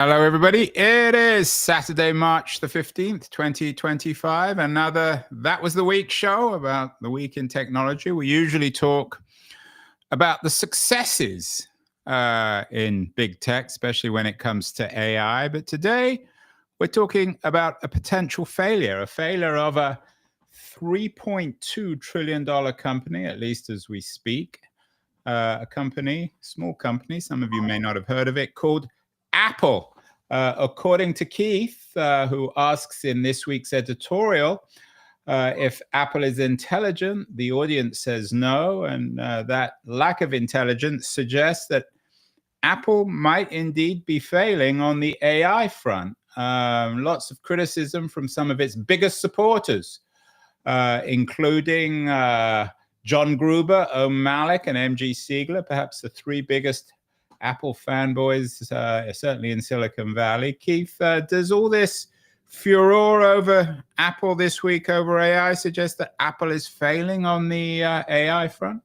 Hello, everybody. It is Saturday, March the 15th, 2025. Another That Was the Week show about the week in technology. We usually talk about the successes in big tech, especially when it comes to AI. But today, we're talking about a potential failure, a failure of a $3.2 trillion company, at least as we speak. A company, small company, some of you may not have heard of it, called Apple. According to Keith, who asks in this week's editorial if Apple is intelligent, the audience says no, and that lack of intelligence suggests that Apple might indeed be failing on the AI front. Lots of criticism from some of its biggest supporters, including John Gruber, Ohm Malik, and MG Siegler, perhaps the three biggest Apple fanboys, certainly in Silicon Valley. Keith, does all this furor over Apple this week over AI suggest that Apple is failing on the AI front?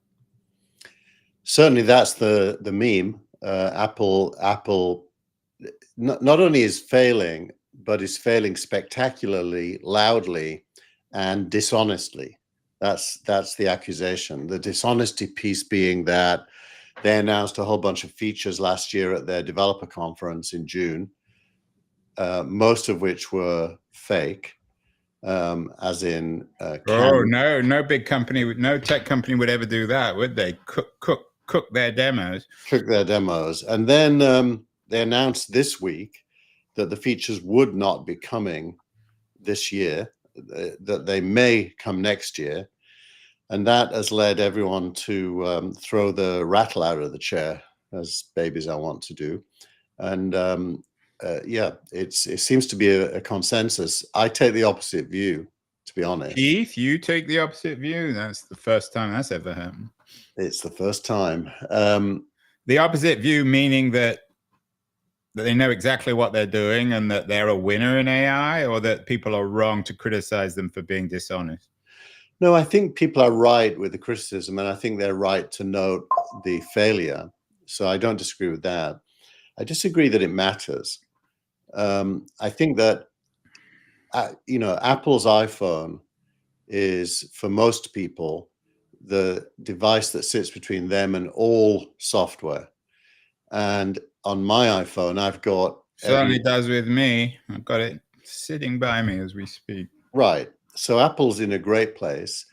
Certainly, that's the meme. Apple not only is failing, but is failing spectacularly, loudly, and dishonestly. That's the accusation. The dishonesty piece being that they announced a whole bunch of features last year at their developer conference in June, most of which were fake, as in no big company, no tech company would ever do that, would they? Cook their demos. Cook their demos. And then they announced this week that the features would not be coming this year, that they may come next year. And that has led everyone to throw the rattle out of the chair, as babies I want to do. And yeah, it seems to be a consensus. I take the opposite view, to be honest. Keith, you take the opposite view? That's the first time that's ever happened. It's the first time. The opposite view meaning that they know exactly what they're doing and that they're a winner in AI, or that people are wrong to criticize them for being dishonest? No, I think people are right with the criticism, and I think they're right to note the failure. So I don't disagree with that. I disagree that it matters. I think that, Apple's iPhone is, for most people, the device that sits between them and all software. And on my iPhone, I've got... Certainly does with me. I've got it sitting by me as we speak. Right. So Apple's in a great place.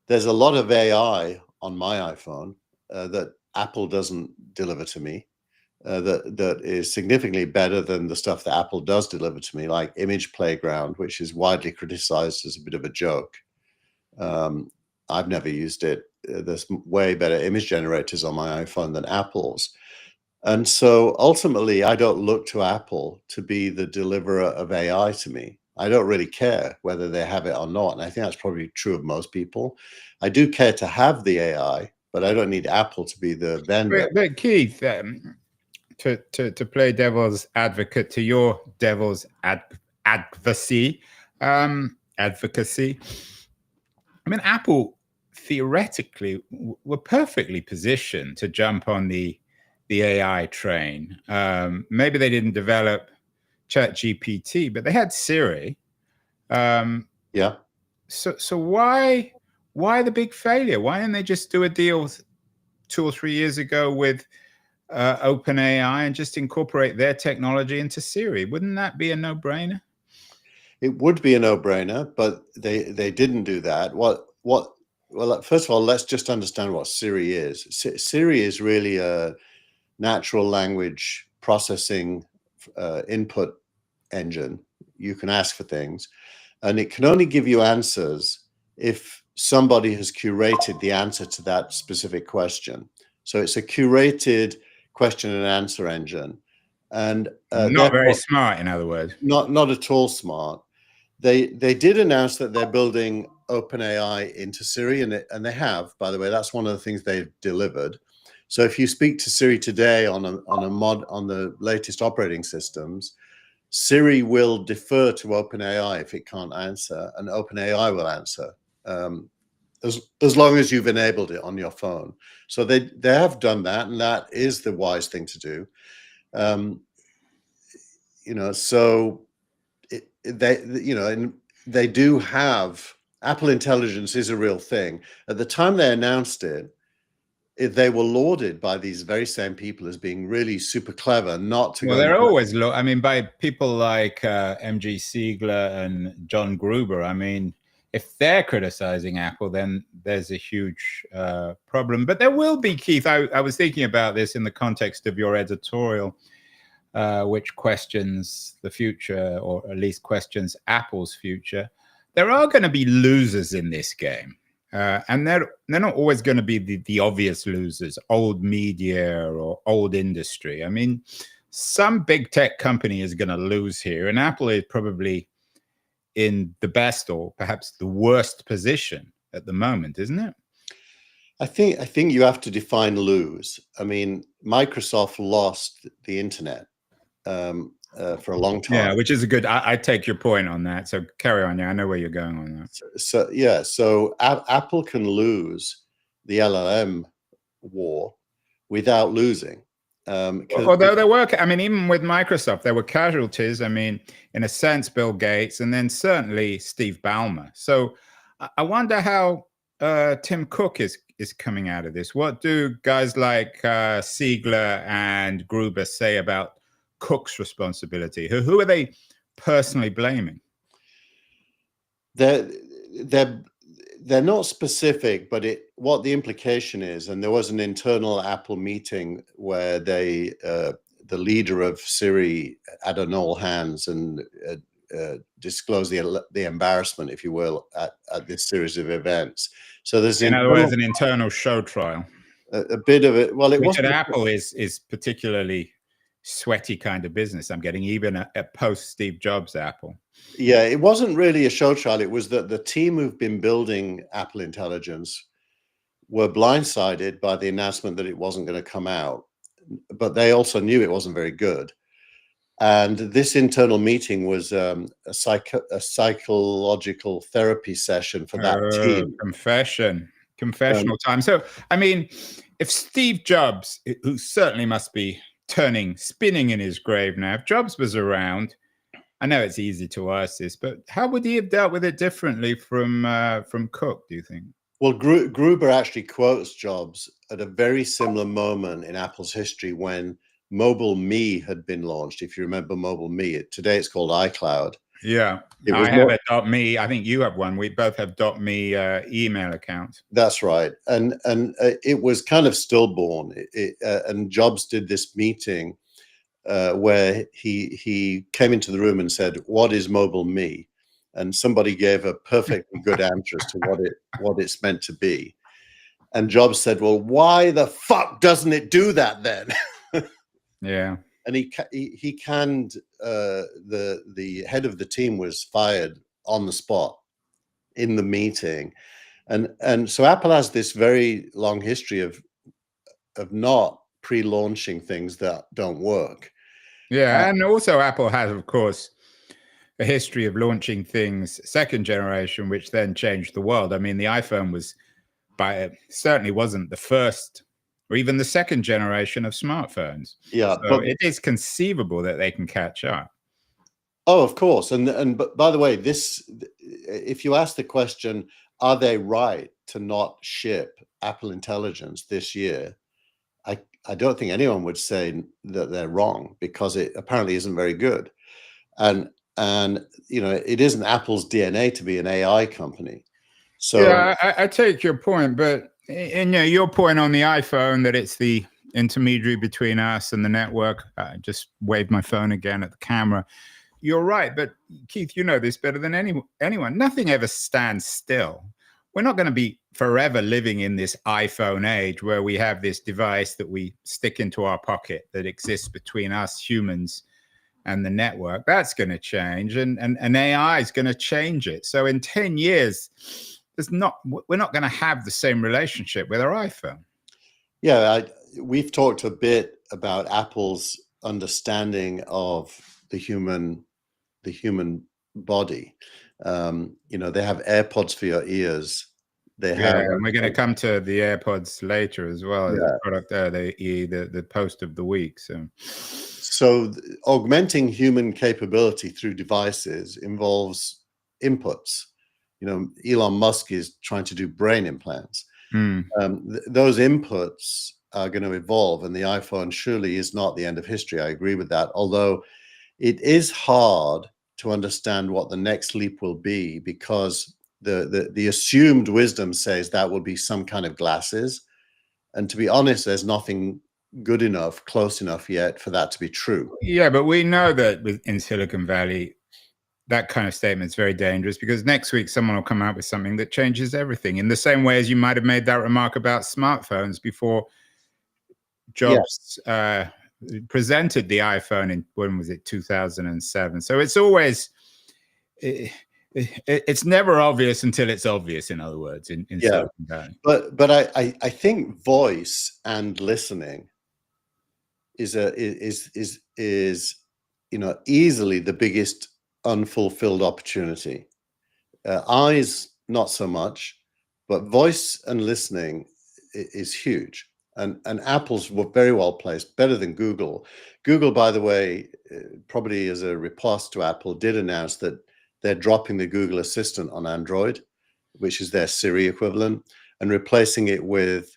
There's a lot of AI on my iPhone that Apple doesn't deliver to me, that is significantly better than the stuff that Apple does deliver to me, like Image Playground, which is widely criticized as a bit of a joke. I've never used it. There's way better image generators on my iPhone than Apple's. And so ultimately, I don't look to Apple to be the deliverer of AI to me. I don't really care whether they have it or not. And I think that's probably true of most people. I do care to have the AI, but I don't need Apple to be the vendor. But Keith, to play devil's advocate to your devil's advocacy, I mean, Apple theoretically were perfectly positioned to jump on the AI train. Maybe they didn't develop ChatGPT, but they had Siri. Yeah. So why the big failure? Why didn't they just do a deal 2 or 3 years ago with OpenAI and just incorporate their technology into Siri? Wouldn't that be a no-brainer? It would be a no-brainer, but they didn't do that. Well, first of all, let's just understand what Siri is. Siri is really a natural language processing input engine. You can ask for things, and it can only give you answers if somebody has curated the answer to that specific question. So it's a curated question and answer engine, and not very smart, in other words. Not at all smart. They did announce that they're building OpenAI into Siri, and they have, by the way. That's one of the things they've delivered. So if you speak to Siri today on the latest operating systems, Siri will defer to OpenAI if it can't answer, and OpenAI will answer, as long as you've enabled it on your phone. So they have done that, and that is the wise thing to do. so they do have Apple Intelligence is a real thing. At the time they announced it, they were lauded by these very same people as being really super clever, not to well, go. they're always I mean, by people like MG Siegler and John Gruber. I mean, if they're criticizing Apple, then there's a huge problem. But there will be, Keith. I was thinking about this in the context of your editorial, which questions the future, or at least questions Apple's future. There are going to be losers in this game. And they're not always going to be the obvious losers, old media or old industry. I mean, some big tech company is going to lose here, and Apple is probably in the best or perhaps the worst position at the moment, isn't it? I think you have to define lose. I mean, Microsoft lost the internet for a long time. Yeah, which is a good. I take your point on that. So carry on. Yeah, I know where you're going on that. So Apple can lose the LLM war without losing. Although there were, I mean, even with Microsoft, there were casualties. I mean, in a sense, Bill Gates, and then certainly Steve Ballmer. So I wonder how Tim Cook is coming out of this. What do guys like Siegler and Gruber say about Cook's responsibility? Who are they personally blaming? They're not specific, but what the implication is, and there was an internal Apple meeting where the leader of Siri had an all hands and disclosed the embarrassment, if you will, at this series of events. So there's in other words, an internal show trial. A bit of it. Well, it was Apple is particularly sweaty kind of business. I'm getting even a post Steve Jobs Apple. Yeah, it wasn't really a show trial. It was that the team who've been building Apple Intelligence were blindsided by the announcement that it wasn't going to come out, but they also knew it wasn't very good. And this internal meeting was a psychological therapy session for that team. Confessional time. So, I mean, if Steve Jobs, who certainly must be spinning in his grave now, if Jobs was around, I know it's easy to ask this, but how would he have dealt with it differently from Cook, do you think? Well, Gruber actually quotes Jobs at a very similar moment in Apple's history when Mobile Me had been launched. If you remember Mobile Me, today it's called iCloud. Yeah, I have a .me. I think you have one. We both have .me email accounts. That's right, and it was kind of stillborn. And Jobs did this meeting where he came into the room and said, "What is Mobile Me?" And somebody gave a perfectly good answer as to what it's meant to be. And Jobs said, "Well, why the fuck doesn't it do that then?" Yeah. And he canned the head of the team was fired on the spot in the meeting, and so Apple has this very long history of not pre-launching things that don't work. Yeah, and also Apple has, of course, a history of launching things second generation, which then changed the world. I mean, the iPhone certainly wasn't the first or even the second generation of smartphones. Yeah, so it is conceivable that they can catch up. Oh, of course. But by the way, if you ask the question, are they right to not ship Apple Intelligence this year? I don't think anyone would say that they're wrong, because it apparently isn't very good. And it isn't Apple's DNA to be an AI company. So yeah, I take your point, but your point on the iPhone, that it's the intermediary between us and the network. I just waved my phone again at the camera. You're right, but Keith, you know this better than anyone. Nothing ever stands still. We're not going to be forever living in this iPhone age where we have this device that we stick into our pocket that exists between us humans and the network. That's going to change, and AI is going to change it. So in 10 years, we're not going to have the same relationship with our iPhone. Yeah, we've talked a bit about Apple's understanding of the human body. They have AirPods for your ears. And we're going to come to the AirPods later as well as a product there, the post of the week. So augmenting human capability through devices involves inputs. Elon Musk is trying to do brain implants. Mm. Those inputs are going to evolve, and the iPhone surely is not the end of history. I agree with that. Although it is hard to understand what the next leap will be, because the assumed wisdom says that will be some kind of glasses. And to be honest, there's nothing good enough, close enough yet for that to be true. Yeah, but we know that in Silicon Valley, that kind of statement is very dangerous, because next week someone will come out with something that changes everything, in the same way as you might have made that remark about smartphones before Jobs presented the iPhone in, when was it, 2007. So it's always, it's never obvious until it's obvious, in other words, in Silicon Valley. But I think voice and listening is easily the biggest unfulfilled opportunity. Eyes, not so much, but voice and listening is huge. And Apple's very well placed, better than Google. Google, by the way, probably as a riposte to Apple, did announce that they're dropping the Google Assistant on Android, which is their Siri equivalent, and replacing it with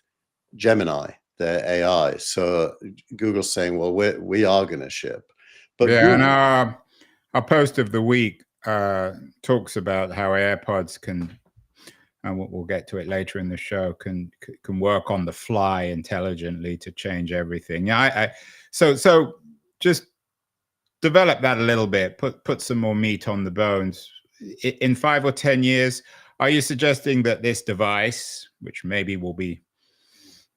Gemini, their AI. So Google's saying, well, we are going to ship. But yeah, Google, and our post of the week talks about how AirPods can, and we'll get to it later in the show, can work on the fly intelligently to change everything. Yeah, so just develop that a little bit, put some more meat on the bones. In 5 or 10 years, are you suggesting that this device, which maybe will be,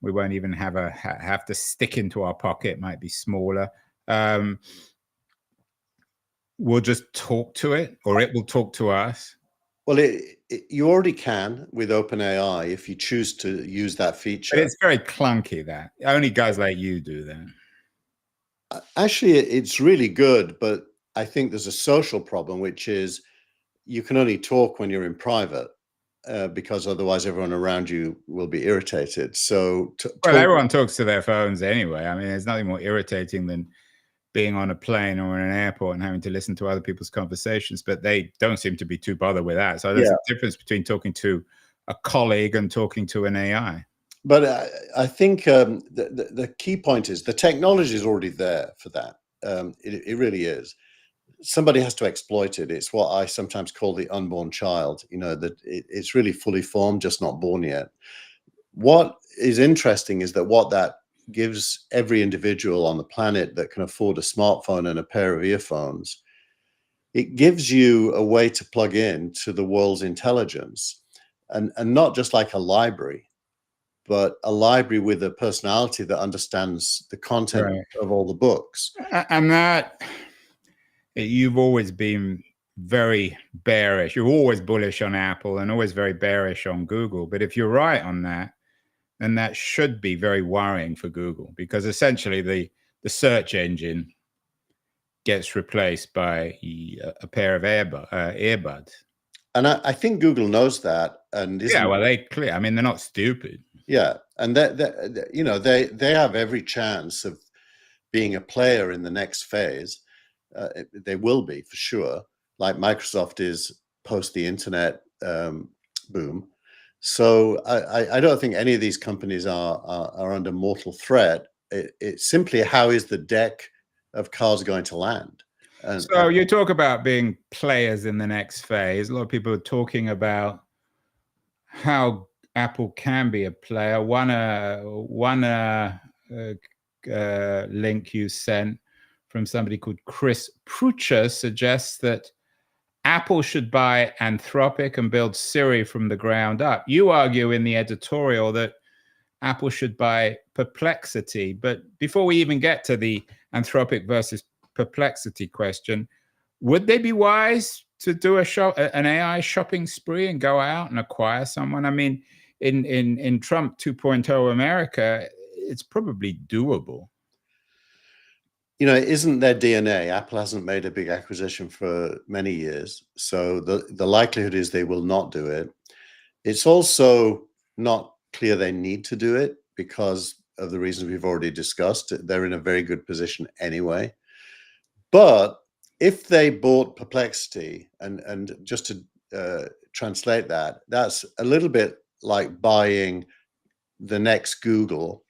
we won't even have to stick into our pocket, might be smaller, we'll just talk to it, or it will talk to us? Well, you already can with OpenAI if you choose to use that feature. But it's very clunky. That only guys like you do that. Actually, it's really good, but I think there's a social problem, which is you can only talk when you're in private, because otherwise everyone around you will be irritated. So, well, everyone talks to their phones anyway. I mean, there's nothing more irritating than being on a plane or in an airport and having to listen to other people's conversations, but they don't seem to be too bothered with that. So there's a difference between talking to a colleague and talking to an AI. But I think the key point is the technology is already there for that. It really is. Somebody has to exploit it. It's what I sometimes call the unborn child, that it's really fully formed, just not born yet. What is interesting is that what that gives every individual on the planet that can afford a smartphone and a pair of earphones, it gives you a way to plug in to the world's intelligence, and not just like a library, but a library with a personality that understands the content of all the books. And that, you've always been very bearish. You're always bullish on Apple and always very bearish on Google. But if you're right on that, then that should be very worrying for Google, because essentially the search engine gets replaced by a pair of earbuds. And I think Google knows that. And well, they clear. I mean, they're not stupid. Yeah, and they have every chance of being a player in the next phase. They will be, for sure, like Microsoft is post the internet boom. So I don't think any of these companies are under mortal threat. It's simply, how is the deck of cards going to land? So you talk about being players in the next phase. A lot of people are talking about how Apple can be a player. One link you sent from somebody called Chris Prucha suggests that Apple should buy Anthropic and build Siri from the ground up. You argue in the editorial that Apple should buy Perplexity. But before we even get to the Anthropic versus Perplexity question, would they be wise to do an AI shopping spree and go out and acquire someone? I mean, in Trump 2.0 America, it's probably doable. It isn't their DNA. Apple hasn't made a big acquisition for many years. So the likelihood is they will not do it. It's also not clear they need to do it because of the reasons we've already discussed. They're in a very good position anyway. But if they bought Perplexity, and just to translate that, that's a little bit like buying the next Google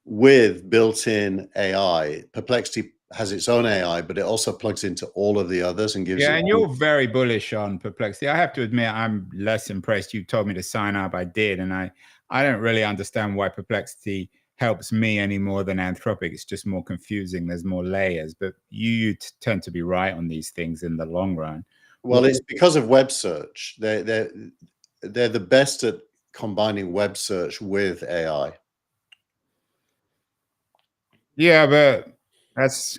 with built-in AI. Perplexity has its own AI, but it also plugs into all of the others and gives Yeah, it. and you're very bullish on Perplexity. I have to admit, I'm less impressed. You told me to sign up, I did, and I don't really understand why Perplexity helps me any more than Anthropic. It's just more confusing. There's more layers, but you tend to be right on these things in the long run. Well, it's because of web search. They're the best at combining web search with AI. Yeah, but that's,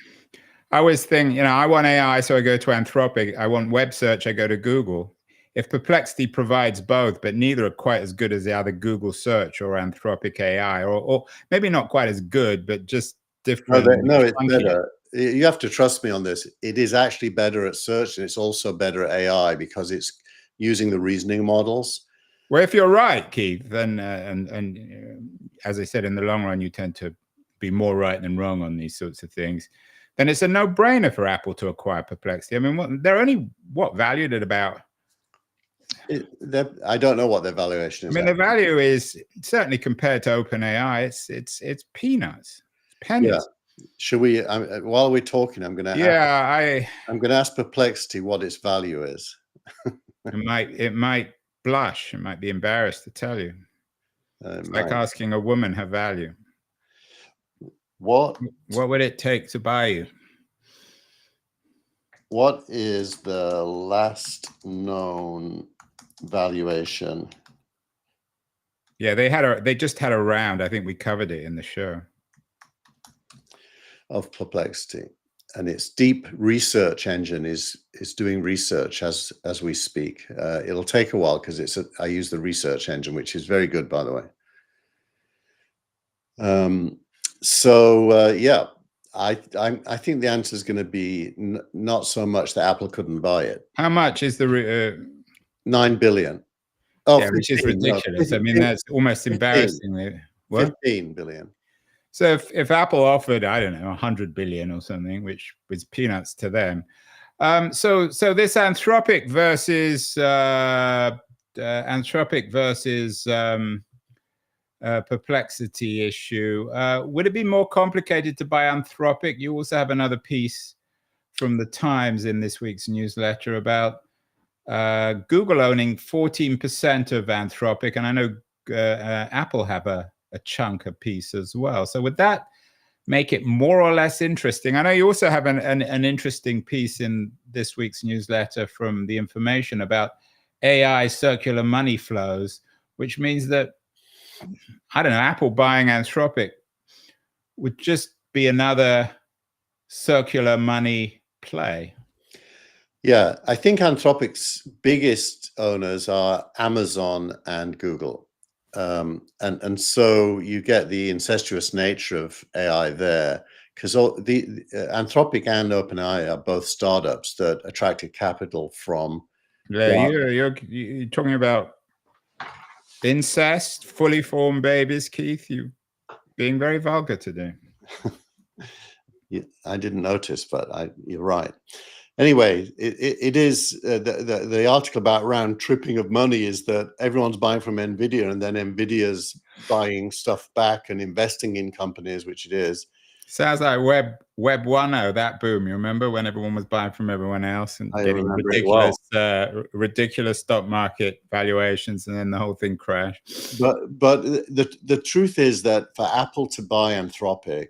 I always think, I want AI, so I go to Anthropic. I want web search, I go to Google. If Perplexity provides both, but neither are quite as good as either Google search or Anthropic AI, or maybe not quite as good, but just different. No, it's better. You have to trust me on this. It is actually better at search, and it's also better at AI because it's using the reasoning models. Well, if you're right, Keith, then and as I said, in the long run, you tend to be more right than wrong on these sorts of things. Then it's a no-brainer for Apple to acquire Perplexity. I mean, they're only valued at about. I don't know what their valuation is. I mean, the value is certainly compared to OpenAI, it's peanuts, pennies. Yeah. Should we? While we're talking, I'm going to. Yeah, I'm going to ask Perplexity what its value is. It might blush. It might be embarrassed to tell you. It's like asking a woman her value. What would it take to buy you? What is the last known valuation? Yeah, they just had a round. I think we covered it in the show. Of Perplexity, and its deep research engine is doing research as we speak. It'll take a while because I use the research engine, which is very good, by the way. Yeah, I think the answer is going to be not so much that Apple couldn't buy it. How much is the $9 billion? Oh, yeah, which is ridiculous. No, 15, I mean, that's almost 15, embarrassingly. What? $15 billion. So if Apple offered, I don't know, 100 billion or something, which was peanuts to them. So this Anthropic versus Perplexity issue, would it be more complicated to buy Anthropic? You also have another piece from the Times in this week's newsletter about Google owning 14% of Anthropic, and I know Apple have a chunk of piece as well. So would that make it more or less interesting? I know you also have an interesting piece in this week's newsletter from The Information about AI circular money flows, which means that, I don't know, Apple buying Anthropic would just be another circular money play. Yeah, I think Anthropic's biggest owners are Amazon and Google. And so you get the incestuous nature of AI there, because the Anthropic and OpenAI are both startups that attracted capital from. Yeah, you're talking about incest, fully formed babies, Keith. You being very vulgar today. I didn't notice, but you're right. Anyway, it is the article about round tripping of money is that everyone's buying from NVIDIA, and then NVIDIA's buying stuff back and investing in companies, which it is. Sounds like Web 1.0, that boom. You remember when everyone was buying from everyone else and getting ridiculous stock market valuations, and then the whole thing crashed. But the truth is that for Apple to buy Anthropic,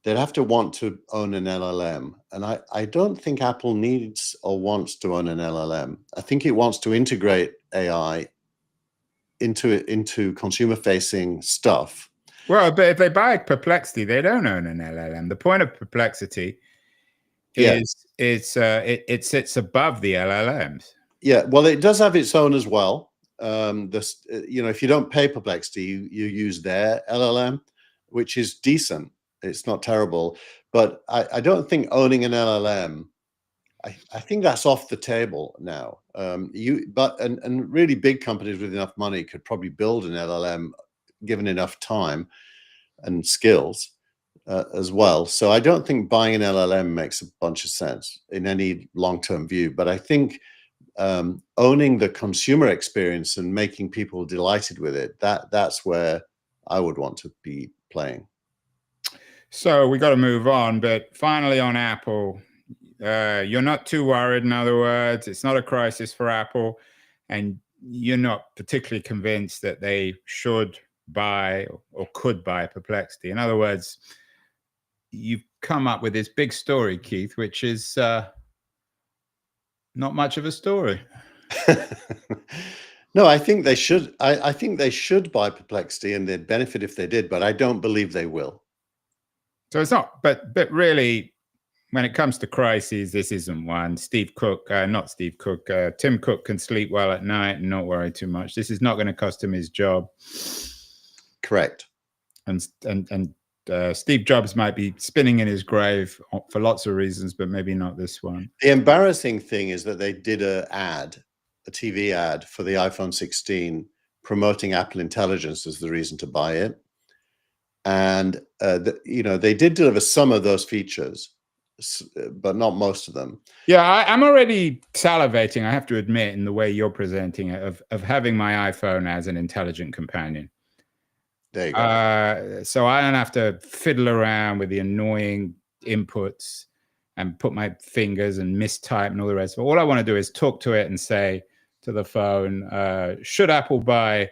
they'd have to want to own an LLM. And I don't think Apple needs or wants to own an LLM. I think it wants to integrate AI into consumer-facing stuff. Well, but if they buy Perplexity, they don't own an LLM. The point of Perplexity is it sits above the LLMs. Yeah, well, it does have its own as well. If you don't pay Perplexity, you use their LLM, which is decent. It's not terrible, but I don't think owning an LLM, I think that's off the table now. And really big companies with enough money could probably build an LLM given enough time and skills. as well. So I don't think buying an LLM makes a bunch of sense in any long-term view. But I think owning the consumer experience and making people delighted with it, that's where I would want to be playing. So we got to move on, but finally on Apple, you're not too worried. In other words, it's not a crisis for Apple, and you're not particularly convinced that they should buy or could buy Perplexity. In other words, you've come up with this big story, Keith, which is not much of a story. No, I think they should. I think they should buy Perplexity, and they'd benefit if they did, but I don't believe they will. So it's not, but really, when it comes to crises, this isn't one. Tim Cook can sleep well at night and not worry too much. This is not going to cost him his job. Correct. And Steve Jobs might be spinning in his grave for lots of reasons, but maybe not this one. The embarrassing thing is that they did a TV ad for the iPhone 16 promoting Apple Intelligence as the reason to buy it. And, they did deliver some of those features, but not most of them. Yeah, I'm already salivating, I have to admit, in the way you're presenting it, of having my iPhone as an intelligent companion. There you go. So I don't have to fiddle around with the annoying inputs and put my fingers and mistype and all the rest. But all I want to do is talk to it and say to the phone, should Apple buy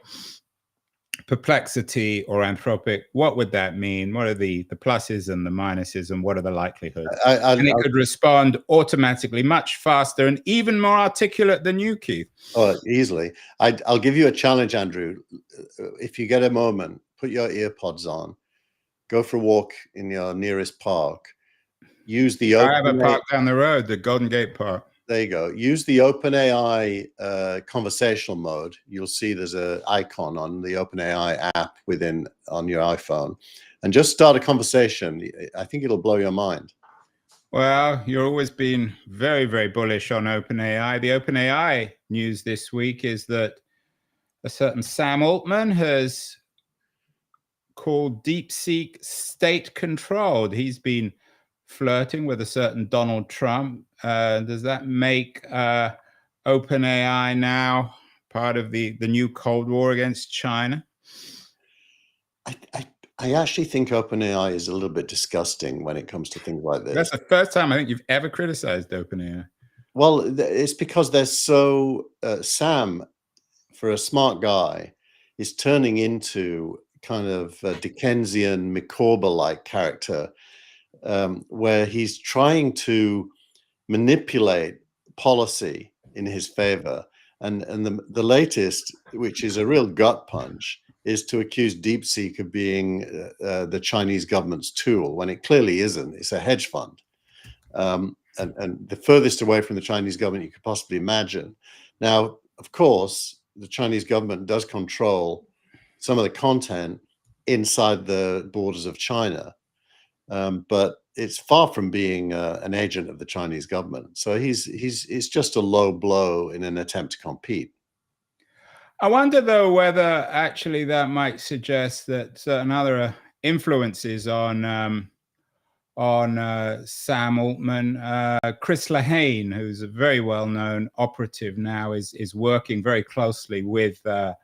Perplexity or Anthropic? What would that mean? What are the pluses and the minuses, and what are the likelihoods? And it could respond automatically, much faster and even more articulate than you, Keith. Oh, easily. I'll give you a challenge, Andrew. If you get a moment, put your earpods on, go for a walk in your nearest park. Use the I have a park down the road, the Golden Gate Park. There you go. Use the OpenAI conversational mode. You'll see there's an icon on the OpenAI app on your iPhone, and just start a conversation. I think it'll blow your mind. Well, you're always been very, very bullish on OpenAI. The OpenAI news this week is that a certain Sam Altman has called DeepSeek state-controlled. He's been flirting with a certain Donald Trump. Does that make OpenAI now part of the new Cold War against China? I actually think OpenAI is a little bit disgusting when it comes to things like this. That's the first time I think you've ever criticized OpenAI. Well, it's because they're so Sam, for a smart guy, is turning into kind of a Dickensian Micawber-like character, where he's trying to manipulate policy in his favor. And the latest, which is a real gut punch, is to accuse DeepSeek of being the Chinese government's tool, when it clearly isn't. It's a hedge fund. And the furthest away from the Chinese government you could possibly imagine. Now, of course, the Chinese government does control some of the content inside the borders of China. But it's far from being an agent of the Chinese government. So it's just a low blow in an attempt to compete. I wonder, though, whether actually that might suggest that certain other influences on Sam Altman, Chris Lehane, who's a very well-known operative now, is working very closely with Altman.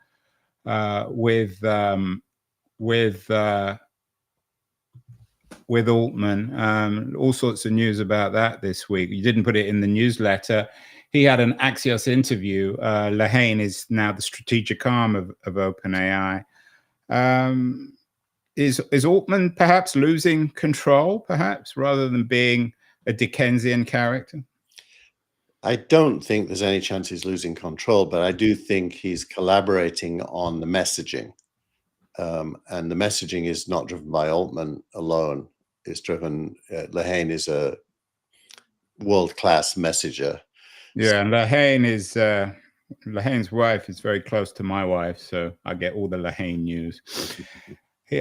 All sorts of news about that this week. You didn't put it in the newsletter. He had an Axios interview. Lehane is now the strategic arm of OpenAI. Is Altman perhaps losing control, perhaps, rather than being a Dickensian character? I don't think there's any chance he's losing control, but I do think he's collaborating on the messaging. And the messaging is not driven by Altman alone. It's driven, Lehane is a world-class messenger. Yeah, and Lehane's wife is very close to my wife, so I get all the Lehane news.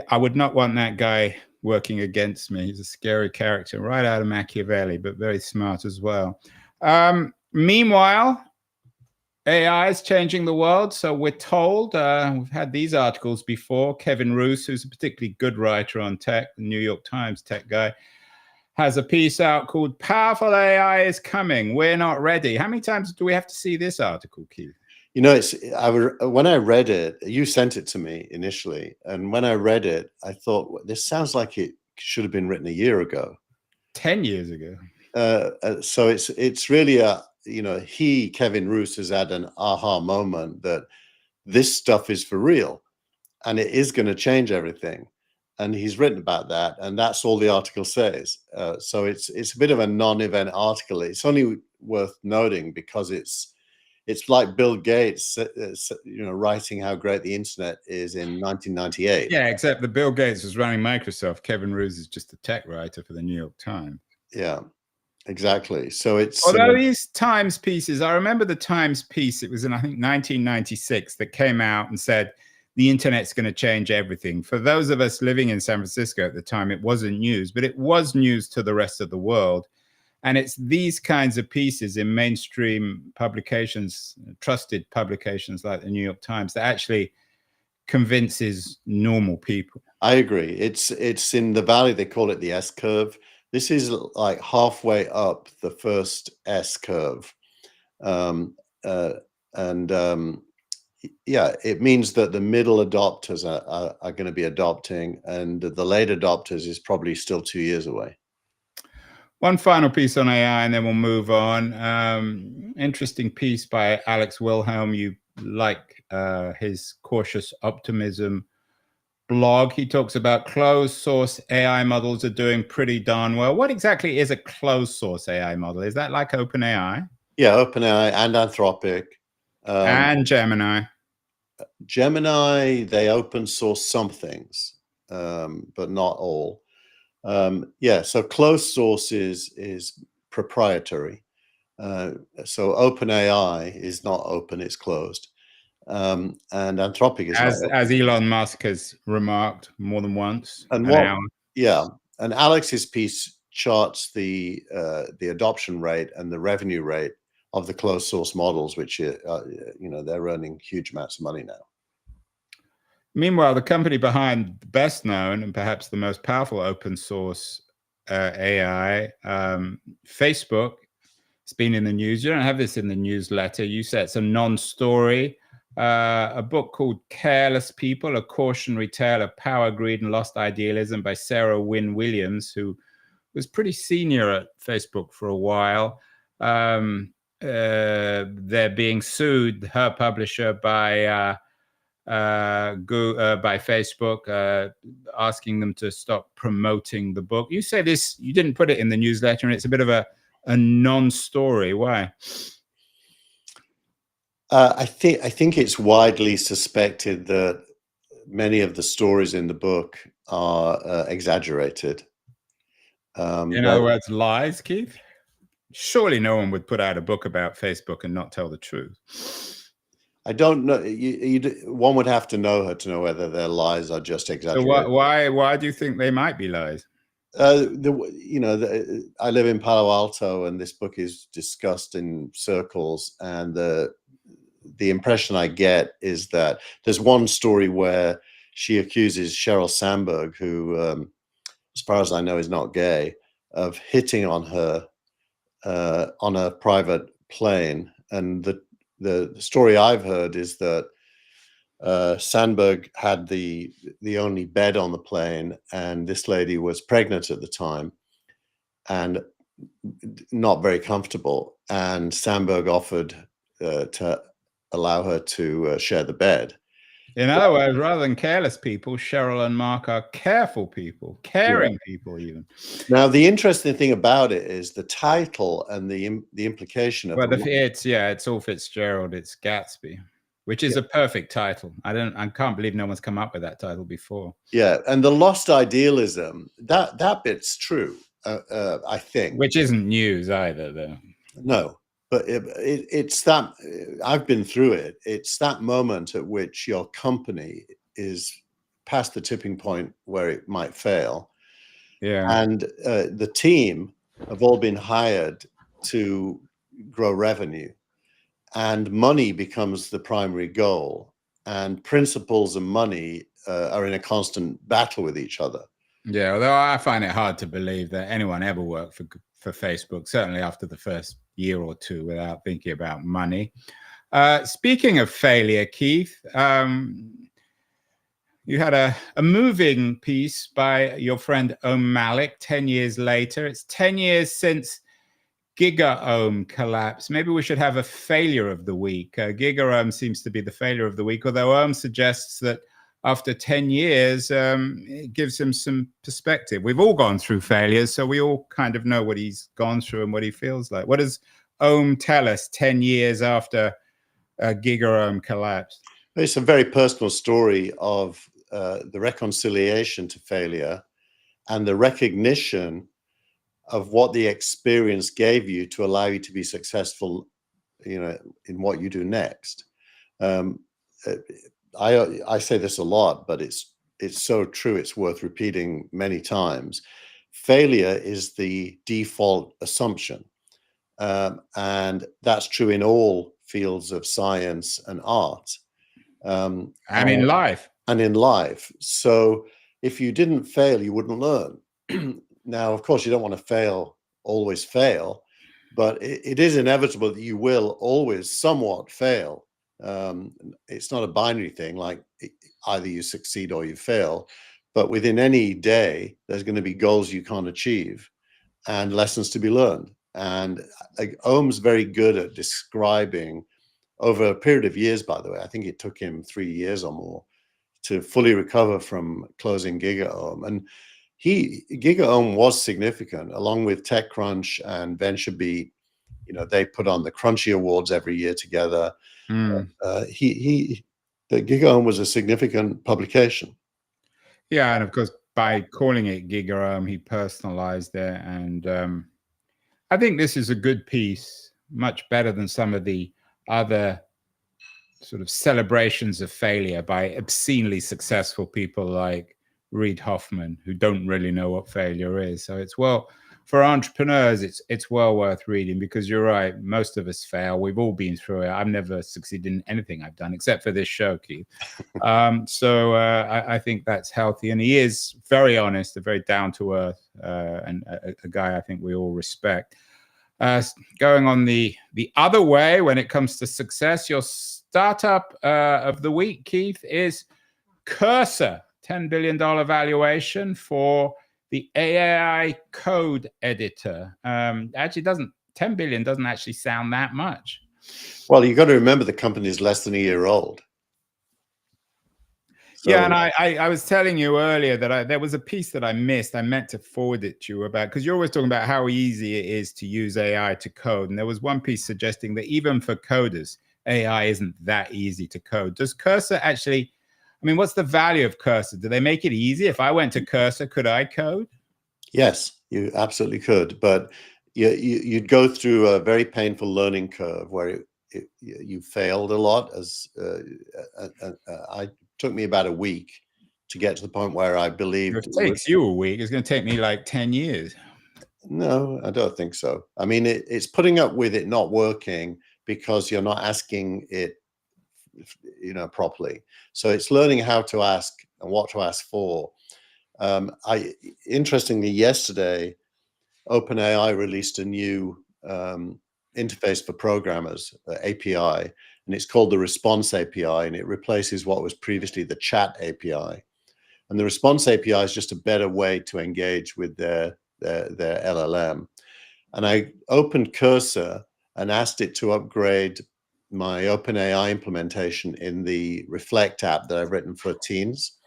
I would not want that guy working against me. He's a scary character, right out of Machiavelli, but very smart as well. Meanwhile, AI is changing the world, so we're told. We've had these articles before. Kevin Roose, who's a particularly good writer on tech, the New York Times tech guy, has a piece out called "Powerful AI is Coming. We're Not Ready." How many times do we have to see this article, Keith? You know, when I read it, you sent it to me initially, and when I read it, I thought, well, this sounds like it should have been written a year ago, 10 years ago. So it's really Kevin Roose has had an aha moment that this stuff is for real, and it is going to change everything, and he's written about that, and that's all the article says. So it's a bit of a non-event article. It's only worth noting because it's like Bill Gates, writing how great the internet is in 1998. Yeah, except that Bill Gates was running Microsoft. Kevin Roose is just a tech writer for the New York Times. Yeah, exactly. So it's although these Times pieces, I remember the Times piece. It was in, I think, 1996 that came out and said the internet's going to change everything. For those of us living in San Francisco at the time, it wasn't news, but it was news to the rest of the world. And it's these kinds of pieces in mainstream publications, trusted publications like the New York Times, that actually convinces normal people. I agree. It's in the valley. They call it the S curve. This is like halfway up the first S curve. Yeah, it means that the middle adopters are going to be adopting, and the late adopters is probably still 2 years away. One final piece on AI, and then we'll move on. Interesting piece by Alex Wilhelm. You like his Cautious Optimism blog. He talks about closed source AI models are doing pretty darn well. What exactly is a closed source AI model? Is that like OpenAI? Yeah, OpenAI and Anthropic. And Gemini. Gemini, they open source some things, but not all. Yeah, so closed source is proprietary. So OpenAI is not open, it's closed. And Anthropic is as Elon Musk has remarked more than once. And and Alex's piece charts the adoption rate and the revenue rate of the closed source models, which they're earning huge amounts of money now. Meanwhile, the company behind the best known and perhaps the most powerful open source AI, Facebook, it's been in the news. You don't have this in the newsletter. You said it's a non-story. A book called Careless People, A Cautionary Tale of Power, Greed, and Lost Idealism by Sarah Wynne Williams, who was pretty senior at Facebook for a while. They're being sued, her publisher, by Facebook, asking them to stop promoting the book. You say this, you didn't put it in the newsletter, and it's a bit of a non-story. Why? I think it's widely suspected that many of the stories in the book are exaggerated. In other words, lies, Keith? Surely no one would put out a book about Facebook and not tell the truth. I don't know. One would have to know her to know whether their lies are just exaggerated. So why do you think they might be lies? I live in Palo Alto, and this book is discussed in circles, and the impression I get is that there's one story where she accuses Sheryl Sandberg, who, as far as I know, is not gay, of hitting on her on a private plane. And the story I've heard is that Sandberg had the only bed on the plane, and this lady was pregnant at the time and not very comfortable. And Sandberg offered to allow her to share the bed. In other words, rather than careless people, Sheryl and Mark are careful people, caring people even. Now, the interesting thing about it is the title and the implication of it's all Fitzgerald, it's Gatsby, which is a perfect title. I can't believe no one's come up with that title before. Yeah, and the lost idealism, that bit's true, I think. Which isn't news either, though. No. But it's that, I've been through it. It's that moment at which your company is past the tipping point where it might fail. Yeah. And the team have all been hired to grow revenue. and money becomes the primary goal, and principles and money are in a constant battle with each other. Yeah, although I find it hard to believe that anyone ever worked for Facebook, certainly after the first year or two, without thinking about money. Speaking of failure, Keith, you had a moving piece by your friend Om Malik 10 years later. It's 10 years since GigaOM collapse. Maybe we should have a failure of the week. GigaOM seems to be the failure of the week, although Ohm suggests that after 10 years, it gives him some perspective. We've all gone through failures, so we all kind of know what he's gone through and what he feels like. What does Ohm tell us 10 years after GigaOM collapsed? It's a very personal story of the reconciliation to failure and the recognition of what the experience gave you to allow you to be successful, in what you do next. I say this a lot, but it's so true. It's worth repeating many times. Failure is the default assumption, and that's true in all fields of science and art, and in life. And in life. So if you didn't fail, you wouldn't learn. Now, of course, you don't want to always fail, but it is inevitable that you will always somewhat fail. It's not a binary thing, like either you succeed or you fail, but within any day, there's going to be goals you can't achieve and lessons to be learned. And Ohm's very good at describing, over a period of years, by the way, I think it took him 3 years or more to fully recover from closing GigaOM. And GigaOM was significant, along with TechCrunch and VentureBeat. They put on the Crunchy Awards every year together. The GigaOM was a significant publication. Yeah, and of course, by calling it GigaOM, he personalized it. And I think this is a good piece, much better than some of the other sort of celebrations of failure by obscenely successful people like Reid Hoffman, who don't really know what failure is. So it's, well, for entrepreneurs, it's well worth reading, because you're right, most of us fail. We've all been through it. I've never succeeded in anything I've done except for this show, Keith. So I think that's healthy. And he is very honest, a very down-to-earth, and a guy I think we all respect. Going on the other way when it comes to success, your startup of the week, Keith, is Cursor. $10 billion valuation for the AI code editor. Actually, $10 billion doesn't actually sound that much. Well, you've got to remember the company is less than a year old. So, yeah, and I was telling you earlier that there was a piece that I missed. I meant to forward it to you about, because you're always talking about how easy it is to use AI to code. And there was one piece suggesting that even for coders, AI isn't that easy to code. Does Cursor actually, I mean, what's the value of Cursor? Do they make it easy? If I went to Cursor, could I code? Yes, you absolutely could. But you'd go through a very painful learning curve where you failed a lot. It took me about a week to get to the point where I believed. If it takes you a week, it's going to take me like 10 years. No, I don't think so. I mean, it's putting up with it not working because you're not asking it, properly. So it's learning how to ask and what to ask for. Interestingly, yesterday, OpenAI released a new interface for programmers, API, and it's called the Response API, and it replaces what was previously the Chat API. And the Response API is just a better way to engage with their LLM. And I opened Cursor and asked it to upgrade my OpenAI implementation in the Reflect app that I've written for teens,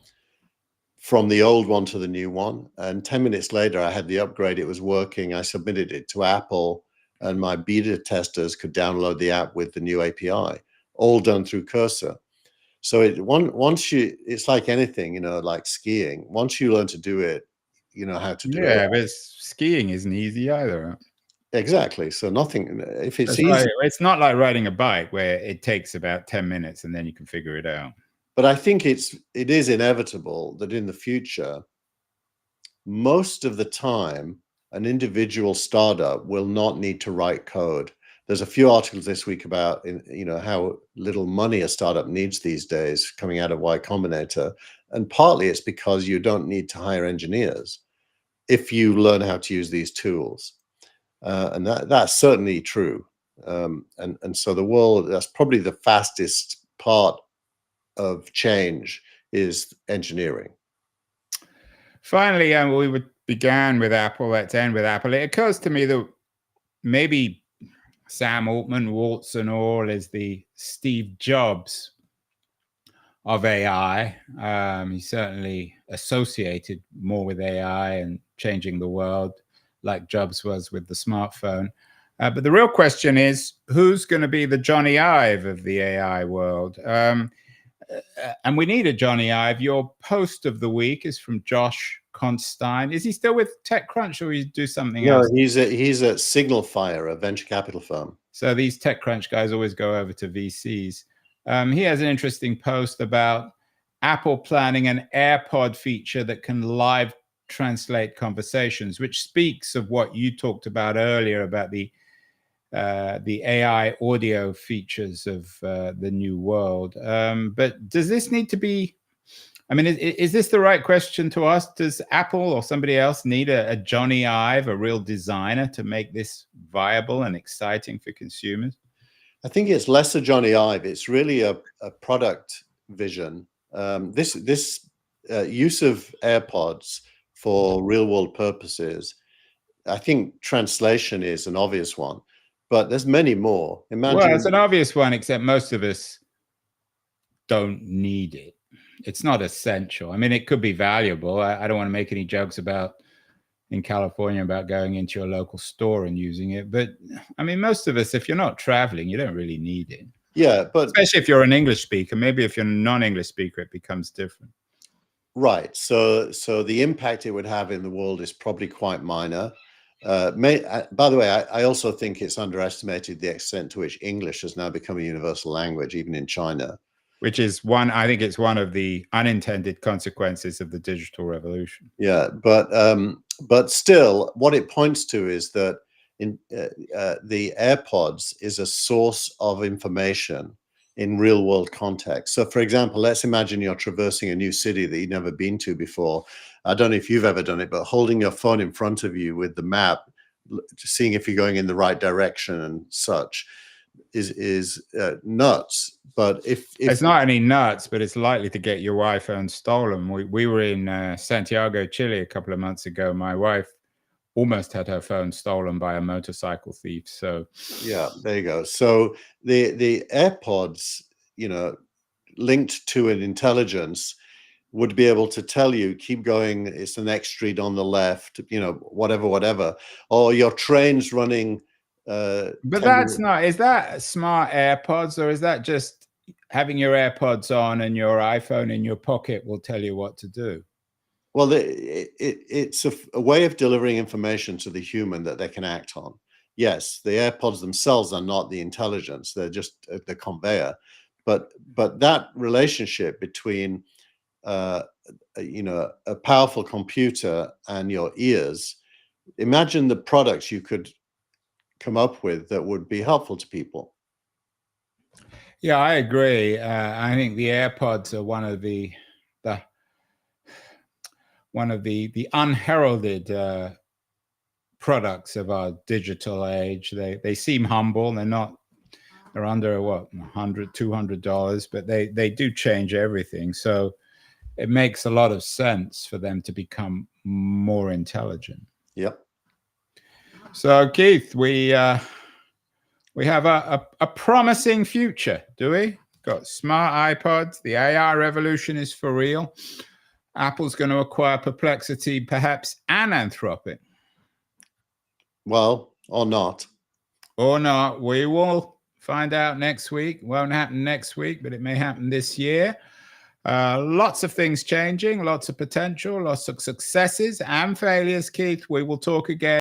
from the old one to the new one. And 10 minutes later, I had the upgrade. It was working. I submitted it to Apple, and my beta testers could download the app with the new API, all done through Cursor. So it's like anything, like skiing. Once you learn to do it, you know how to do it. Yeah, but skiing isn't easy either. Exactly. So nothing, if it's easy. Like, it's not like riding a bike where it takes about 10 minutes and then you can figure it out. But I think it is inevitable that in the future, most of the time, an individual startup will not need to write code. There's a few articles this week about how little money a startup needs these days coming out of Y Combinator, and partly it's because you don't need to hire engineers if you learn how to use these tools, and that's certainly true. And so the world, that's probably the fastest part of change, is engineering. Finally, we began with Apple. Let's end with Apple. It occurs to me that maybe Sam Altman, warts and all, is the Steve Jobs of AI. He's certainly associated more with AI and changing the world, like Jobs was with the smartphone. But the real question is, who's going to be the Johnny Ive of the AI world? And we need a Johnny Ive. Your post of the week is from Josh Constine. Is he still with TechCrunch, or he do something else? No, he's at Signalfire, a venture capital firm. So these TechCrunch guys always go over to VCs. He has an interesting post about Apple planning an AirPod feature that can live translate conversations, which speaks of what you talked about earlier about the AI audio features of the new world. But does this need to be, I mean, is this the right question to ask? Does Apple or somebody else need a Johnny Ive, a real designer, to make this viable and exciting for consumers? I think it's less a Johnny Ive. It's really a product vision. This use of AirPods for real world purposes, I think translation is an obvious one, but there's many more. Well, it's an obvious one, except most of us don't need it. It's not essential. I mean, it could be valuable. I don't want to make any jokes about in California about going into your local store and using it. But I mean, most of us, if you're not traveling, you don't really need it. Yeah, but especially if you're an English speaker. Maybe if you're a non-English speaker, it becomes different. Right. So the impact it would have in the world is probably quite minor. By the way, I also think it's underestimated the extent to which English has now become a universal language, even in China. Which is I think it's one of the unintended consequences of the digital revolution. Yeah, but still, what it points to is that the AirPods is a source of information in real world context. So for example, let's imagine you're traversing a new city that you've never been to before. I don't know if you've ever done it, but holding your phone in front of you with the map, seeing if you're going in the right direction and such, is nuts. But if it's not only nuts, but it's likely to get your iPhone stolen. We were in Santiago, Chile a couple of months ago. My wife almost had her phone stolen by a motorcycle thief. So yeah, there you go. So the AirPods, linked to an intelligence, would be able to tell you, keep going, it's the next street on the left, whatever, or your train's running. But that's not, is that smart AirPods, or is that just having your AirPods on and your iPhone in your pocket will tell you what to do? Well, it's a way of delivering information to the human that they can act on. Yes, the AirPods themselves are not the intelligence; they're just the conveyor. But that relationship between a powerful computer and your ears, imagine the products you could come up with that would be helpful to people. Yeah, I agree. I think the AirPods are one of the unheralded products of our digital age. They seem humble. They're under what, $100, $200, but they do change everything. So it makes a lot of sense for them to become more intelligent. Yep. So Keith, we have a promising future, do we? Got smart iPods. The AI revolution is for real. Apple's going to acquire Perplexity, perhaps, and Anthropic. Well, or not. Or not. We will find out next week. Won't happen next week, but it may happen this year. Lots of things changing, lots of potential, lots of successes and failures, Keith. We will talk again.